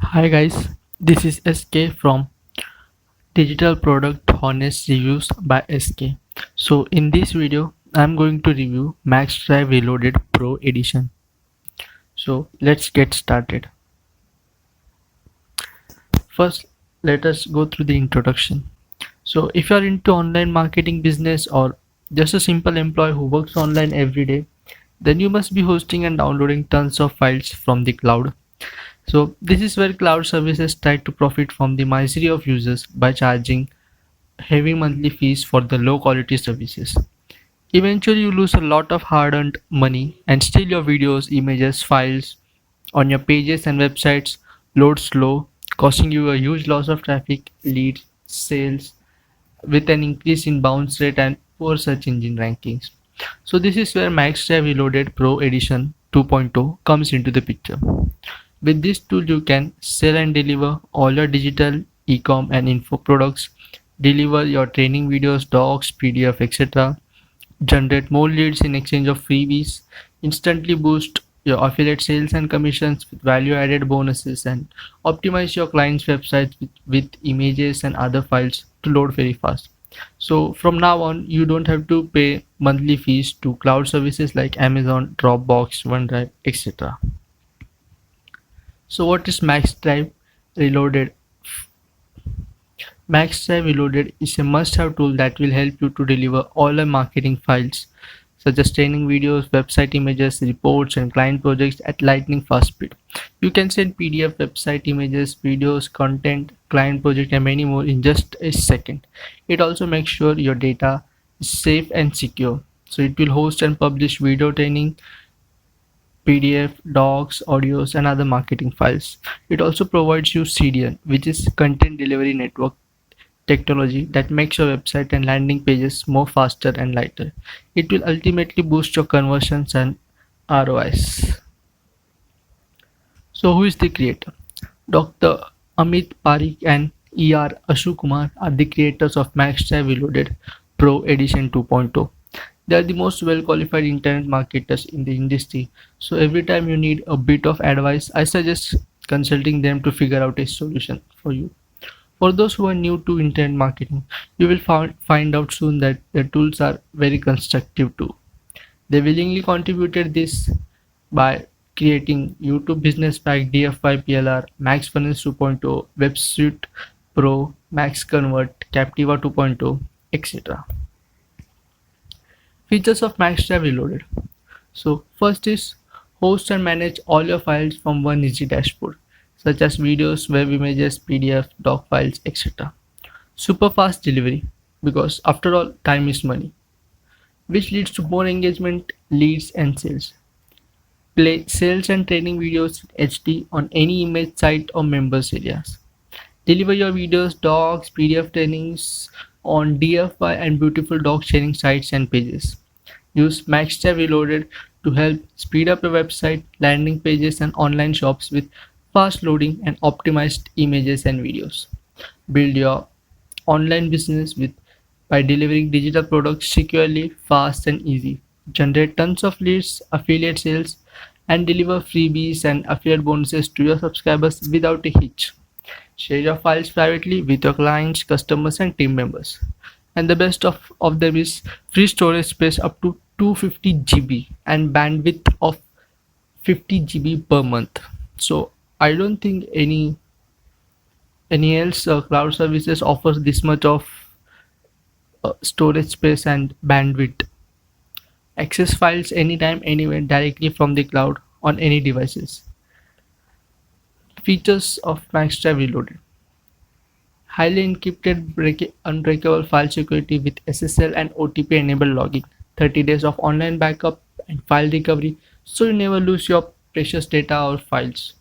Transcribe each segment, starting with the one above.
Hi guys, this is SK from Digital Product Honest Reviews by SK. So in this video, I'm going to review MaxDrive Reloaded Pro Edition. So let's get started. First, let us go through the introduction. So if you are into online marketing business or just a simple employee who works online every day, then you must be hosting and downloading tons of files from the cloud. So this is where cloud services try to profit from the misery of users by charging heavy monthly fees for the low quality services. Eventually, you lose a lot of hard earned money, and still, your videos, images, files on your pages and websites load slow, costing you a huge loss of traffic, leads, sales, with an increase in bounce rate and poor search engine rankings. So, this is where MaxDrive Reloaded Pro Edition 2.0 comes into the picture. With this tool, you can sell and deliver all your digital, e-com, and info products, deliver your training videos, docs, PDF, etc., generate more leads in exchange of freebies, instantly boost your affiliate sales and commissions with value-added bonuses, and optimize your clients' websites with images and other files to load very fast. So from now on, you don't have to pay monthly fees to cloud services like Amazon, Dropbox, OneDrive, etc. So what is MaxDrive Reloaded? MaxDrive Reloaded is a must-have tool that will help you to deliver all your marketing files such as training videos, website images, reports, and client projects at lightning fast speed. You can send PDF, website images, videos, content, client project, and many more in just a second. It also makes sure your data is safe and secure. So it will host and publish video training, PDF, docs, audios, and other marketing files. It also provides you CDN, which is Content Delivery Network technology that makes your website and landing pages more faster and lighter. It will ultimately boost your conversions and ROIs. So who is the creator? Dr. Amit Parikh and ER Ashok Kumar are the creators of MaxDrive Reloaded Pro Edition 2.0. They are the most well qualified internet marketers in the industry. So every time you need a bit of advice, I suggest consulting them to figure out a solution for you. For those who are new to internet marketing, you will find out soon that the tools are very constructive too. They willingly contributed this by creating YouTube Business Pack, DFY PLR, Max Funnels 2.0, WebSuite Pro, Max Convert, Captiva 2.0, etc. Features of MaxDrive Reloaded. So first is host and manage all your files from one easy dashboard, such as videos, web images, PDF, doc files, etc. Super fast delivery, because after all, time is money, which leads to more engagement, leads, and sales. Play sales and training videos in HD on any image site or members areas. Deliver your videos, docs, PDF trainings on DFI and beautiful doc sharing sites and pages. Use MaxDrive Reloaded to help speed up your website, landing pages, and online shops with fast loading and optimized images and videos. Build your online business with by delivering digital products securely, fast, and easy. Generate tons of leads, affiliate sales, and deliver freebies and affiliate bonuses to your subscribers without a hitch. Share your files privately with your clients, customers, and team members. And the best of them is free storage space up to 250 GB and bandwidth of 50 GB per month. So I don't think any else cloud services offers this much of storage space and bandwidth. Access files anytime, anywhere, directly from the cloud on any devices. Features of MaxDrive Reloaded. Highly encrypted unbreakable file security with SSL and OTP enabled login. 30 days of online backup and file recovery so you never lose your precious data or files.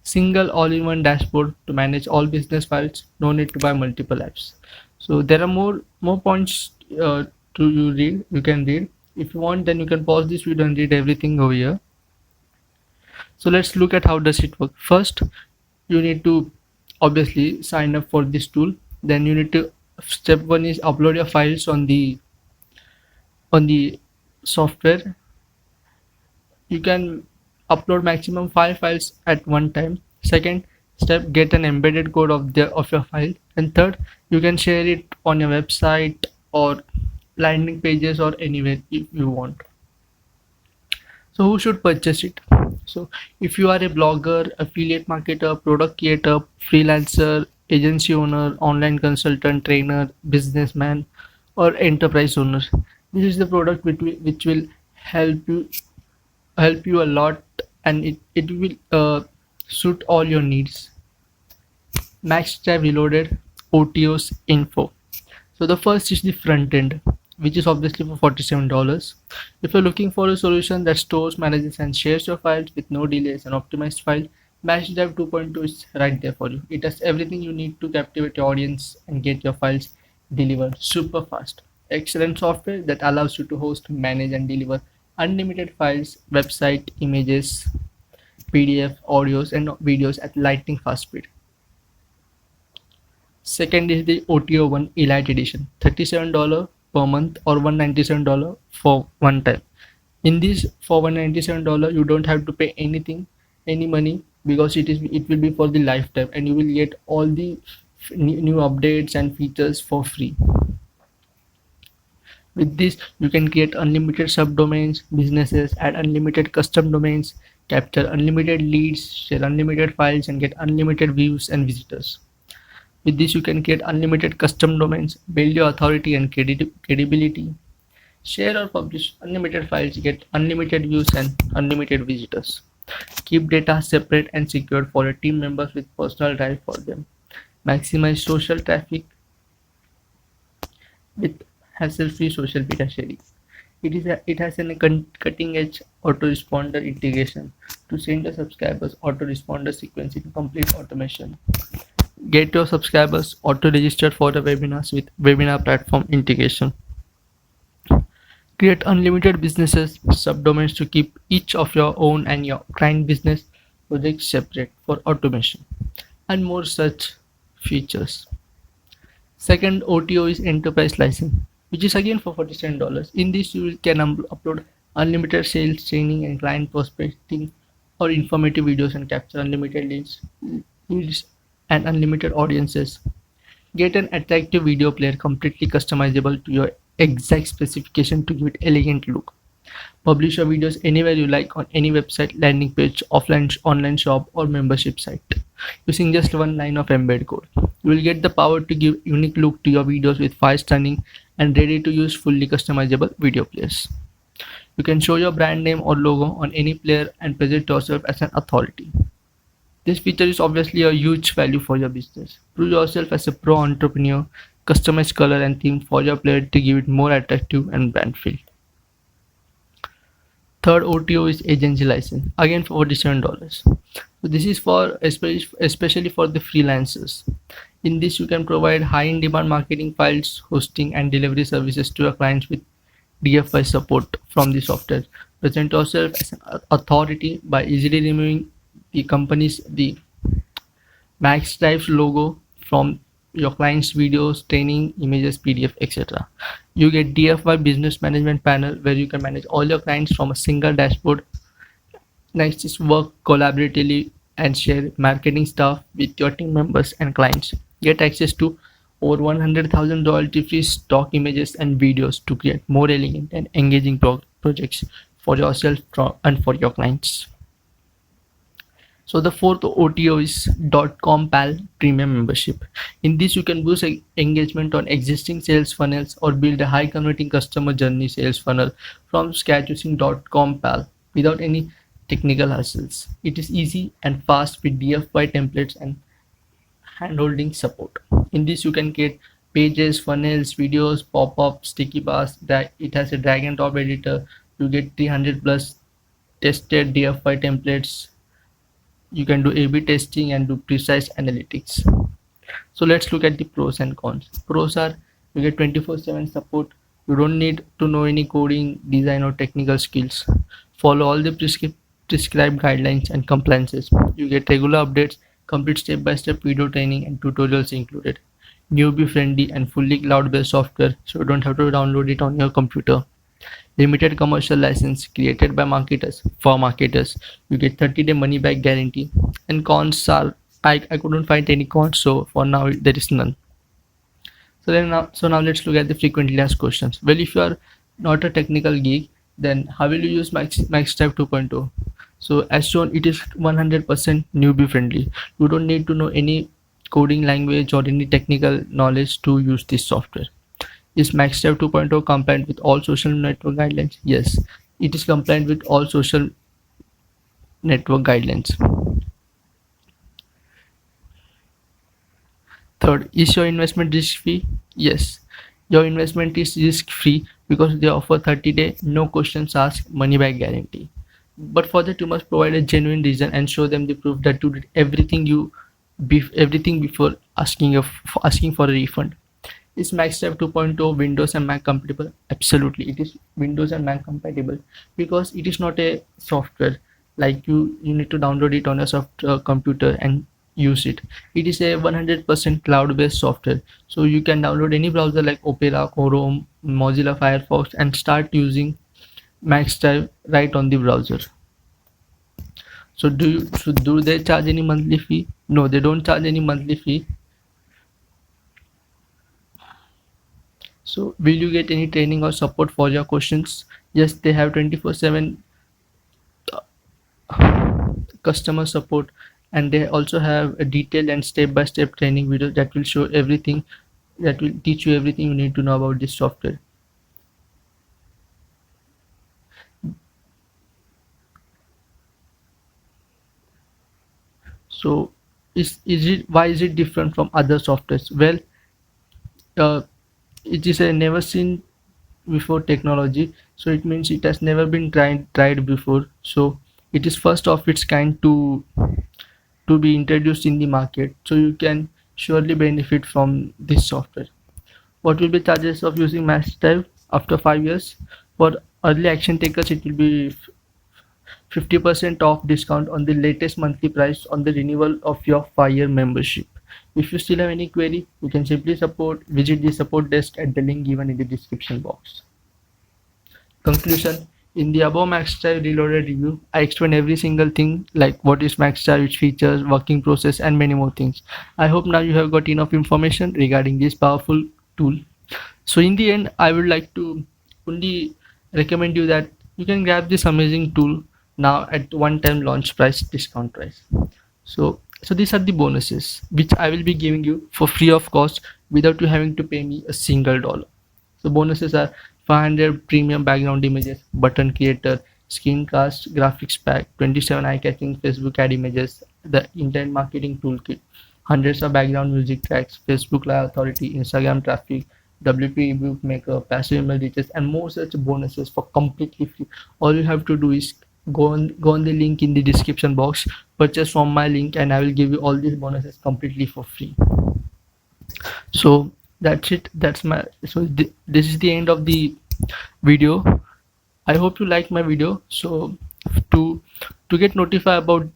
Single all-in-one dashboard to manage all business files. No need to buy multiple apps. So there are more points to you read. You can read. If you want, then you can pause this video and read everything over here. So let's look at how does it work. First, you need to obviously sign up for this tool. Then you need to step one is upload your files on the software. You can upload maximum 5 files at one time. Second, Step, get an embedded code of your file. And third, you can share it on your website or landing pages or anywhere if you want. So who should purchase it? So if you are a blogger, affiliate marketer, product creator, freelancer, agency owner, online consultant, trainer, businessman, or enterprise owner, this is the product which will help you help you a lot, and it will suit all your needs. Max Drive Reloaded OTOs info. So the first is the front end, which is obviously for $47. If you're looking for a solution that stores, manages, and shares your files with no delays and optimized file, MatchDrive 2.2 is right there for you. It has everything you need to captivate your audience and get your files delivered super fast. Excellent software that allows you to host, manage, and deliver unlimited files, website, images, PDF, audios, and videos at lightning fast speed. Second is the OTO One Elite Edition, $37 per month or $197 for one time. In this, for $197, you don't have to pay any money, because it will be for the lifetime, and you will get all the new updates and features for free. With this, you can create unlimited subdomains, businesses, add unlimited custom domains, capture unlimited leads, share unlimited files, and get unlimited views and visitors. With this, you can create unlimited custom domains, build your authority and credibility, share or publish unlimited files, get unlimited views and unlimited visitors. Keep data separate and secured for your team members with personal drive for them. Maximize social traffic with hassle-free social media sharing. It has a cutting-edge autoresponder integration to send your subscribers autoresponder sequence in complete automation. Get your subscribers auto-registered for the webinars with webinar platform integration. Create unlimited businesses subdomains to keep each of your own and your client business projects separate for automation, and more such features. Second OTO is enterprise license, which is again for $47. In this, you can upload unlimited sales training and client prospecting or informative videos and capture unlimited leads and unlimited audiences. Get an attractive video player completely customizable to your exact specification to give it elegant look. Publish your videos anywhere you like on any website, landing page, offline online shop, or membership site using just one line of embed code. You will get the power to give unique look to your videos with 5 stunning and ready to use fully customizable video players. You can show your brand name or logo on any player and present yourself as an authority. This feature is obviously a huge value for your business. Prove yourself as a pro entrepreneur, customize color and theme for your player to give it more attractive and brand feel. Third OTO is agency license, again for $47. So this is for especially for the freelancers. In this, you can provide high in demand marketing files, hosting and delivery services to your clients with DFI support from the software. Present yourself as an authority by easily removing the Max Drive logo from your client's videos, training, images, PDF, etc. You get DFI Business Management Panel where you can manage all your clients from a single dashboard. Next is work collaboratively and share marketing stuff with your team members and clients. Get access to over 100,000 royalty-free stock images and videos to create more elegant and engaging projects for yourself and for your clients. So the fourth OTO is .com/PAL premium membership. In this, you can boost engagement on existing sales funnels or build a high converting customer journey sales funnel from scratch using .com/PAL without any technical hassles. It is easy and fast with DFY templates and handholding support. In this, you can create pages, funnels, videos, pop-ups, sticky bars. It has a drag and drop editor. You get 300 plus tested DFY templates. You can do A/B testing and do precise analytics. So let's look at the pros and cons. Pros are you get 24/7 support. You don't need to know any coding, design or technical skills. Follow all the prescribed guidelines and compliances. You get regular updates, complete step-by-step video training and tutorials included. Newbie friendly and fully cloud-based software, so you don't have to download it on your computer. Limited commercial license created by marketers for marketers. You get 30-day money back guarantee. And cons are I couldn't find any cons, so for now there is none. So now let's look at the frequently asked questions. Well, if you are not a technical geek, then how will you use MaxType 2.0? So as shown, it is 100% newbie friendly. You don't need to know any coding language or any technical knowledge to use this software. Is MaxType 2.0 compliant with all social network guidelines? Yes, it is compliant with all social network guidelines. Third, is your investment risk-free? Yes, your investment is risk-free because they offer 30-day no questions asked money back guarantee. But for that, you must provide a genuine reason and show them the proof that you did everything before asking for a refund. Is MaxType 2.0 Windows and Mac compatible? Absolutely, it is Windows and Mac compatible because it is not a software like you need to download it on a computer and use it. It is a 100% cloud-based software, so you can download any browser like Opera, Chrome, Mozilla Firefox, and start using MaxType right on the browser. So do they charge any monthly fee? No, they don't charge any monthly fee. So will you get any training or support for your questions? Yes, they have 24/7 customer support, and they also have a detailed and step-by-step training video that will show everything, that will teach you everything you need to know about this software. So is it why is it different from other softwares? Well, uh, it is a never seen before technology, so it means it has never been tried before, so it is first of its kind to be introduced in the market, so you can surely benefit from this software. What will be charges of using MaxType after 5 years? For early action takers, it will be 50% off discount on the latest monthly price on the renewal of your 5-year membership. If you still have any query, you can simply visit the support desk at the link given in the description box. Conclusion: in the above MaxType Reloaded review, I explained every single thing like what is MaxType, its features, working process, and many more things. I hope now you have got enough information regarding this powerful tool. So in the end, I would like to only recommend you that you can grab this amazing tool now at one-time launch price, discount price. So these are the bonuses which I will be giving you for free of cost without you having to pay me a single dollar. So bonuses are 500 premium background images, button creator, screencast, graphics pack, 27 eye-catching Facebook ad images, the intent marketing toolkit, hundreds of background music tracks, Facebook Live Authority, Instagram traffic, WP ebook maker, passive email reaches, and more such bonuses for completely free. All you have to do is go on the link in the description box, purchase from my link, and I will give you all these bonuses completely for free. So that's it. This is the end of the video. I hope you like my video. So to to get notified about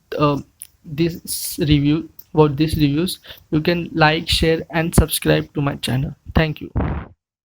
this review about these reviews, you can like, share, and subscribe to my channel. Thank you.